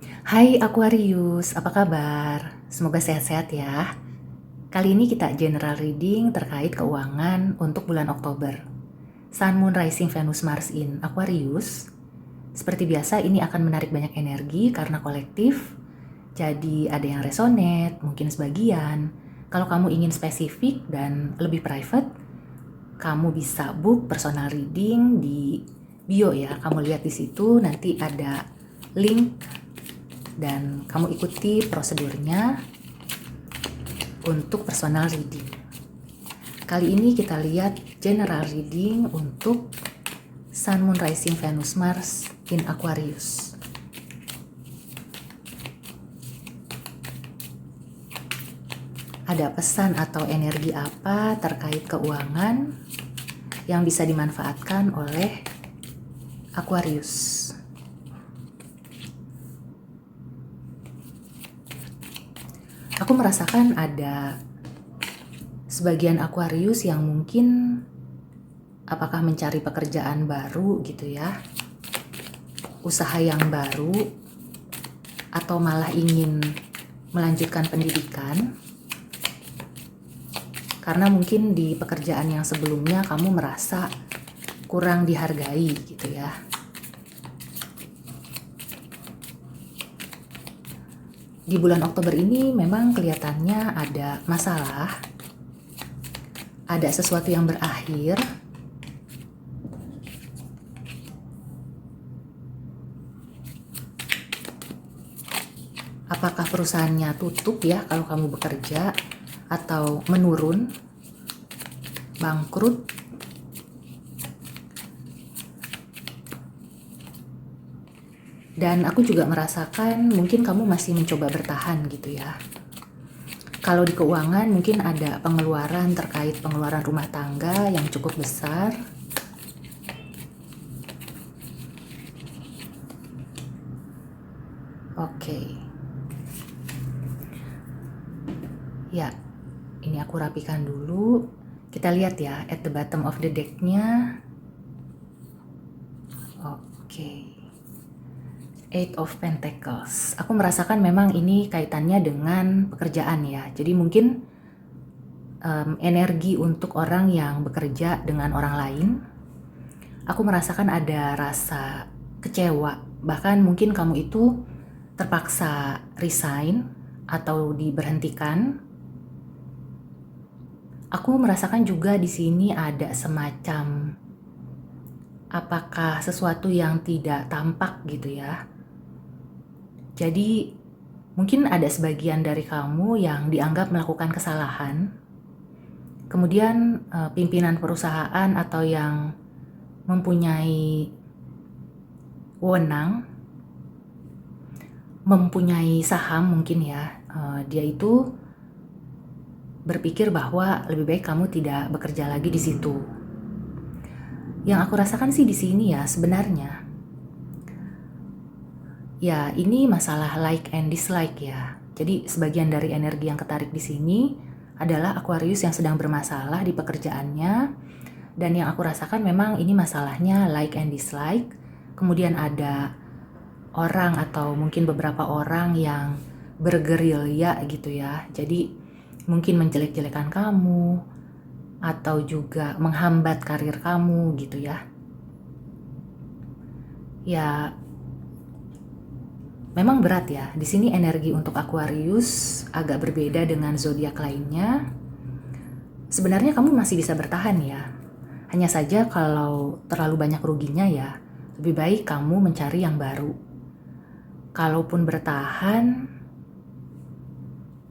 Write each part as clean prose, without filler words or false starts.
Hai Aquarius, apa kabar? Semoga sehat-sehat ya. Kali ini kita general reading terkait keuangan untuk bulan Oktober. Sun, Moon, Rising, Venus, Mars in Aquarius. Seperti biasa ini akan menarik banyak energi karena kolektif. Jadi ada yang resonate, mungkin sebagian. Kalau kamu ingin spesifik dan lebih private, kamu bisa book personal reading di bio ya. Kamu lihat di situ nanti ada link dan kamu ikuti prosedurnya untuk personal reading. Kali ini kita lihat general reading untuk Sun, Moon, Rising, Venus, Mars in Aquarius. Ada pesan atau energi apa terkait keuangan yang bisa dimanfaatkan oleh Aquarius? Aku merasakan ada sebagian Aquarius yang mungkin apakah mencari pekerjaan baru gitu ya, usaha yang baru, atau malah ingin melanjutkan pendidikan. Karena mungkin di pekerjaan yang sebelumnya kamu merasa kurang dihargai gitu ya. Di bulan Oktober ini memang kelihatannya ada masalah, ada sesuatu yang berakhir. Apakah perusahaannya tutup ya kalau kamu bekerja, atau menurun, bangkrut. Dan aku juga merasakan mungkin kamu masih mencoba bertahan gitu ya. Kalau di keuangan mungkin ada pengeluaran terkait pengeluaran rumah tangga yang cukup besar. Oke. Ya, ini aku rapikan dulu. Kita lihat ya at the bottom of the deck-nya. Oke. Eight of Pentacles. Aku merasakan memang ini kaitannya dengan pekerjaan ya. Jadi mungkin energi untuk orang yang bekerja dengan orang lain. Aku merasakan ada rasa kecewa. Bahkan mungkin kamu itu terpaksa resign atau diberhentikan. Aku merasakan juga di sini ada semacam apakah sesuatu yang tidak tampak gitu ya. Jadi mungkin ada sebagian dari kamu yang dianggap melakukan kesalahan. Kemudian pimpinan perusahaan atau yang mempunyai wewenang, mempunyai saham mungkin ya, dia itu berpikir bahwa lebih baik kamu tidak bekerja lagi di situ. Yang aku rasakan sih di sini ya sebenarnya, ya ini masalah like and dislike ya. Jadi sebagian dari energi yang ketarik di sini adalah Aquarius yang sedang bermasalah di pekerjaannya, dan yang aku rasakan memang ini masalahnya like and dislike. Kemudian ada orang atau mungkin beberapa orang yang bergerilya gitu ya. Jadi mungkin menjelek-jelekan kamu atau juga menghambat karir kamu gitu ya. Ya, memang berat ya. Di sini energi untuk Aquarius agak berbeda dengan zodiak lainnya. Sebenarnya kamu masih bisa bertahan ya. Hanya saja kalau terlalu banyak ruginya ya, lebih baik kamu mencari yang baru. Kalaupun bertahan,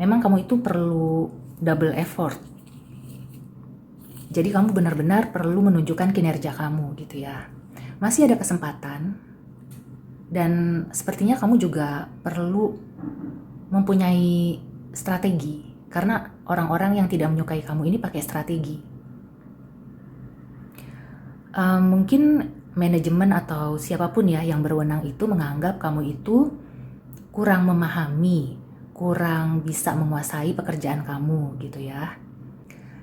memang kamu itu perlu double effort. Jadi kamu benar-benar perlu menunjukkan kinerja kamu gitu ya. Masih ada kesempatan. Dan sepertinya kamu juga perlu mempunyai strategi, karena orang-orang yang tidak menyukai kamu ini pakai strategi. Mungkin manajemen atau siapapun ya yang berwenang itu menganggap kamu itu kurang memahami, kurang bisa menguasai pekerjaan kamu gitu ya.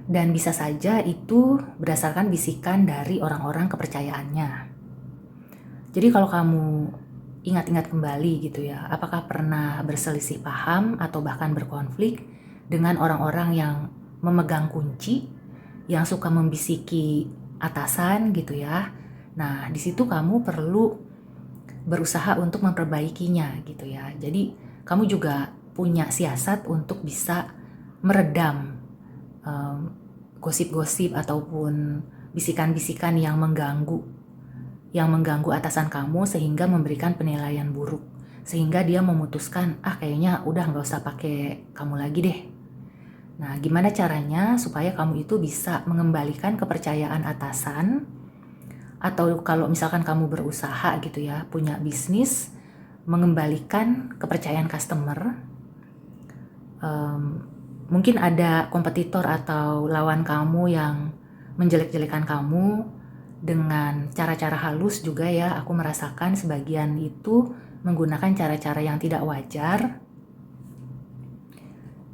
Dan bisa saja itu berdasarkan bisikan dari orang-orang kepercayaannya. Jadi kalau kamu ingat-ingat kembali gitu ya, apakah pernah berselisih paham atau bahkan berkonflik dengan orang-orang yang memegang kunci, yang suka membisiki atasan gitu ya. Nah, di situ kamu perlu berusaha untuk memperbaikinya gitu ya. Jadi kamu juga punya siasat untuk bisa meredam gosip-gosip ataupun bisikan-bisikan yang mengganggu atasan kamu sehingga memberikan penilaian buruk, sehingga dia memutuskan kayaknya udah nggak usah pakai kamu lagi deh. Nah, gimana caranya supaya kamu itu bisa mengembalikan kepercayaan atasan, atau kalau misalkan kamu berusaha gitu ya, punya bisnis, mengembalikan kepercayaan customer. Mungkin ada kompetitor atau lawan kamu yang menjelek-jelekan kamu dengan cara-cara halus juga ya. Aku merasakan sebagian itu menggunakan cara-cara yang tidak wajar.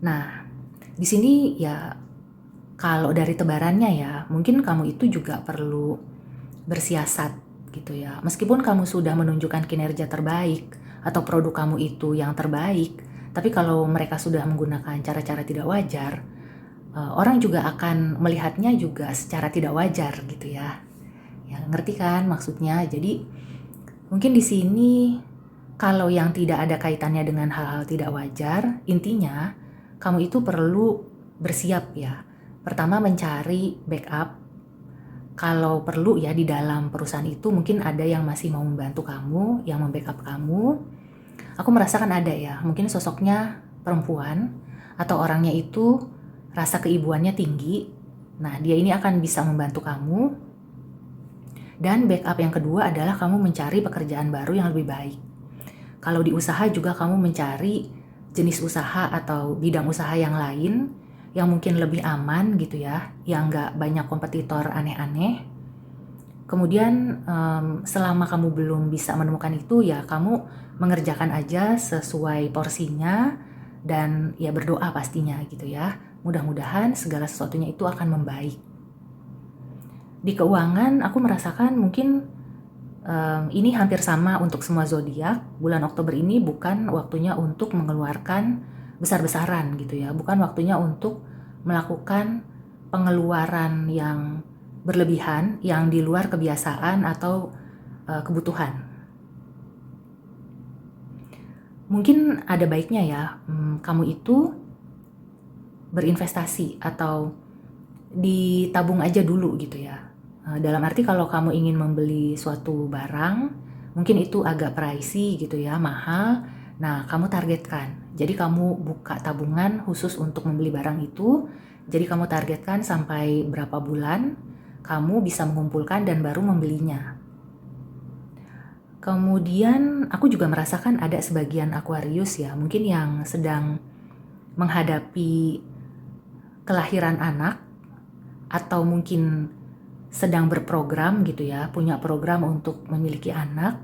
Nah, di sini ya kalau dari tebarannya ya, mungkin kamu itu juga perlu bersiasat gitu ya. Meskipun kamu sudah menunjukkan kinerja terbaik atau produk kamu itu yang terbaik, tapi kalau mereka sudah menggunakan cara-cara tidak wajar, orang juga akan melihatnya juga secara tidak wajar gitu ya. Ya, ngerti kan maksudnya? Jadi mungkin di sini kalau yang tidak ada kaitannya dengan hal-hal tidak wajar, intinya kamu itu perlu bersiap ya. Pertama mencari backup. Kalau perlu ya di dalam perusahaan itu mungkin ada yang masih mau membantu kamu, yang membackup kamu. Aku merasakan ada ya, mungkin sosoknya perempuan atau orangnya itu rasa keibuannya tinggi. Nah, dia ini akan bisa membantu kamu. Dan backup yang kedua adalah kamu mencari pekerjaan baru yang lebih baik. Kalau di usaha juga kamu mencari jenis usaha atau bidang usaha yang lain yang mungkin lebih aman gitu ya, yang nggak banyak kompetitor aneh-aneh. Kemudian selama kamu belum bisa menemukan itu ya kamu mengerjakan aja sesuai porsinya dan ya berdoa pastinya gitu ya. Mudah-mudahan segala sesuatunya itu akan membaik. Di keuangan aku merasakan mungkin ini hampir sama untuk semua zodiak. Bulan Oktober ini bukan waktunya untuk mengeluarkan besar-besaran gitu ya, bukan waktunya untuk melakukan pengeluaran yang berlebihan, yang di luar kebiasaan atau kebutuhan. Mungkin ada baiknya ya, kamu itu berinvestasi atau ditabung aja dulu gitu ya. Dalam arti kalau kamu ingin membeli suatu barang, mungkin itu agak pricey gitu ya, mahal. Nah, kamu targetkan. Jadi kamu buka tabungan khusus untuk membeli barang itu. Jadi kamu targetkan sampai berapa bulan kamu bisa mengumpulkan dan baru membelinya. Kemudian aku juga merasakan ada sebagian Aquarius ya, mungkin yang sedang menghadapi kelahiran anak atau mungkin sedang berprogram gitu ya, punya program untuk memiliki anak.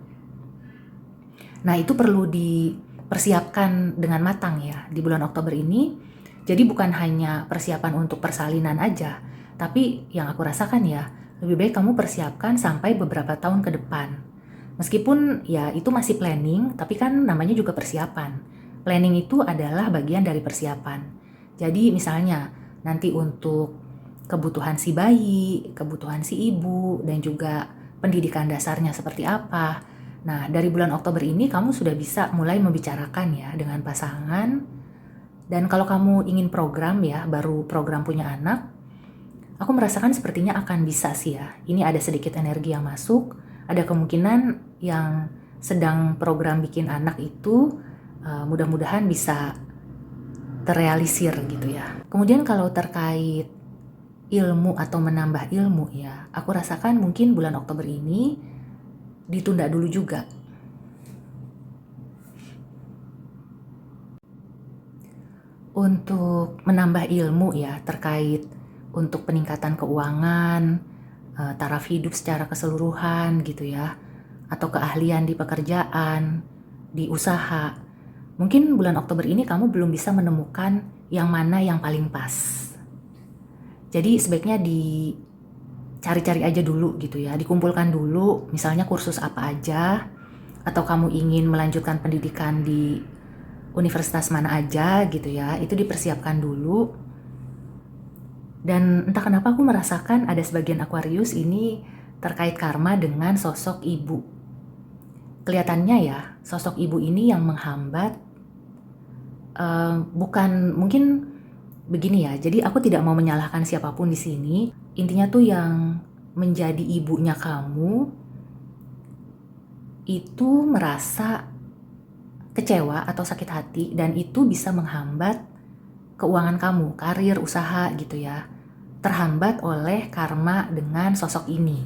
Nah, itu perlu dipersiapkan dengan matang ya di bulan Oktober ini. Jadi bukan hanya persiapan untuk persalinan aja, tapi yang aku rasakan ya, lebih baik kamu persiapkan sampai beberapa tahun ke depan. Meskipun ya itu masih planning, tapi kan namanya juga persiapan. Planning itu adalah bagian dari persiapan. Jadi misalnya nanti untuk kebutuhan si bayi, kebutuhan si ibu, dan juga pendidikan dasarnya seperti apa. Nah, dari bulan Oktober ini kamu sudah bisa mulai membicarakan ya dengan pasangan. Dan kalau kamu ingin program ya, baru program punya anak, aku merasakan sepertinya akan bisa sih ya. Ini ada sedikit energi yang masuk, ada kemungkinan yang sedang program bikin anak itu mudah-mudahan bisa terrealisir gitu ya. Kemudian kalau terkait ilmu atau menambah ilmu ya, aku rasakan mungkin bulan Oktober ini ditunda dulu juga. Untuk menambah ilmu ya terkait untuk peningkatan keuangan, taraf hidup secara keseluruhan gitu ya, atau keahlian di pekerjaan, di usaha. Mungkin bulan Oktober ini kamu belum bisa menemukan yang mana yang paling pas. Jadi sebaiknya dicari-cari aja dulu gitu ya, dikumpulkan dulu misalnya kursus apa aja, atau kamu ingin melanjutkan pendidikan di universitas mana aja gitu ya, itu dipersiapkan dulu. Dan entah kenapa aku merasakan ada sebagian Aquarius ini terkait karma dengan sosok ibu. Kelihatannya ya, sosok ibu ini yang menghambat, bukan mungkin begini ya. Jadi aku tidak mau menyalahkan siapapun di sini. Intinya tuh yang menjadi ibunya kamu itu merasa kecewa atau sakit hati, dan itu bisa menghambat keuangan kamu, karir, usaha gitu ya. Terhambat oleh karma dengan sosok ini.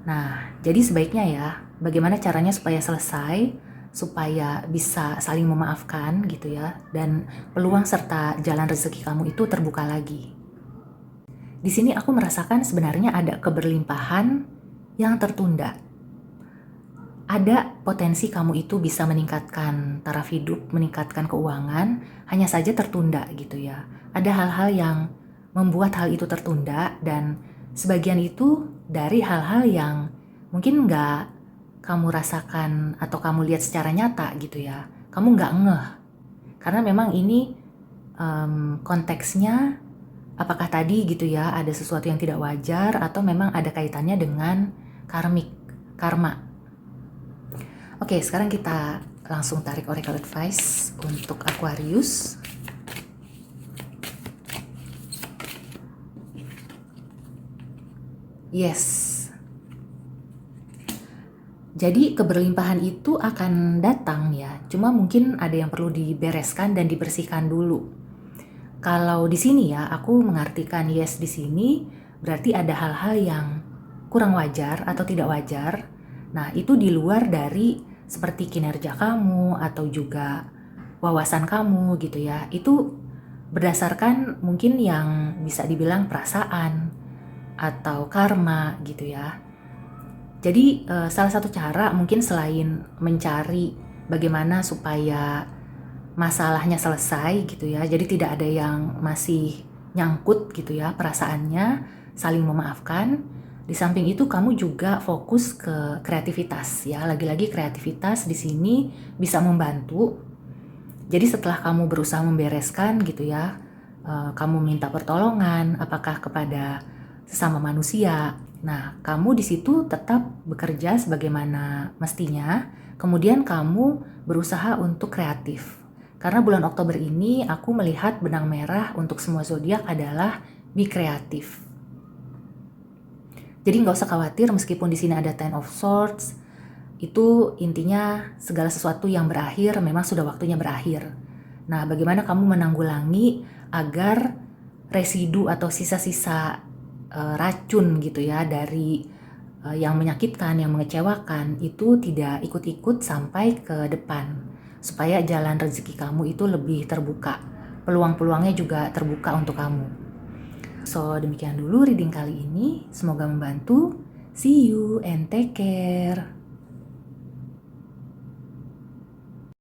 Nah, jadi sebaiknya ya, bagaimana caranya supaya selesai, supaya bisa saling memaafkan gitu ya, dan peluang serta jalan rezeki kamu itu terbuka lagi. Di sini aku merasakan sebenarnya ada keberlimpahan yang tertunda. Ada potensi kamu itu bisa meningkatkan taraf hidup, meningkatkan keuangan, hanya saja tertunda gitu ya. Ada hal-hal yang membuat hal itu tertunda, dan sebagian itu dari hal-hal yang mungkin nggak kamu rasakan atau kamu lihat secara nyata gitu ya. Kamu nggak ngeh. Karena memang ini konteksnya apakah tadi gitu ya ada sesuatu yang tidak wajar atau memang ada kaitannya dengan karma. Oke, sekarang kita langsung tarik oracle advice untuk Aquarius. Yes. Jadi keberlimpahan itu akan datang ya. Cuma mungkin ada yang perlu dibereskan dan dibersihkan dulu. Kalau di sini ya, aku mengartikan yes di sini berarti ada hal-hal yang kurang wajar atau tidak wajar. Nah, itu di luar dari seperti kinerja kamu atau juga wawasan kamu gitu ya. Itu berdasarkan mungkin yang bisa dibilang perasaan atau karma gitu ya. Jadi salah satu cara mungkin selain mencari bagaimana supaya masalahnya selesai gitu ya, jadi tidak ada yang masih nyangkut gitu ya perasaannya, saling memaafkan. Di samping itu kamu juga fokus ke kreativitas ya, lagi-lagi kreativitas di sini bisa membantu. Jadi setelah kamu berusaha membereskan gitu ya, kamu minta pertolongan apakah kepada sesama manusia. Nah, kamu di situ tetap bekerja sebagaimana mestinya, kemudian kamu berusaha untuk kreatif. Karena bulan Oktober ini aku melihat benang merah untuk semua zodiak adalah be kreatif. Jadi nggak usah khawatir meskipun di sini ada Ten of Swords, itu intinya segala sesuatu yang berakhir memang sudah waktunya berakhir. Nah, bagaimana kamu menanggulangi agar residu atau sisa-sisa racun gitu ya dari yang menyakitkan, yang mengecewakan itu tidak ikut-ikut sampai ke depan, supaya jalan rezeki kamu itu lebih terbuka, peluang-peluangnya juga terbuka untuk kamu. So, demikian dulu reading kali ini, semoga membantu. See you and take care.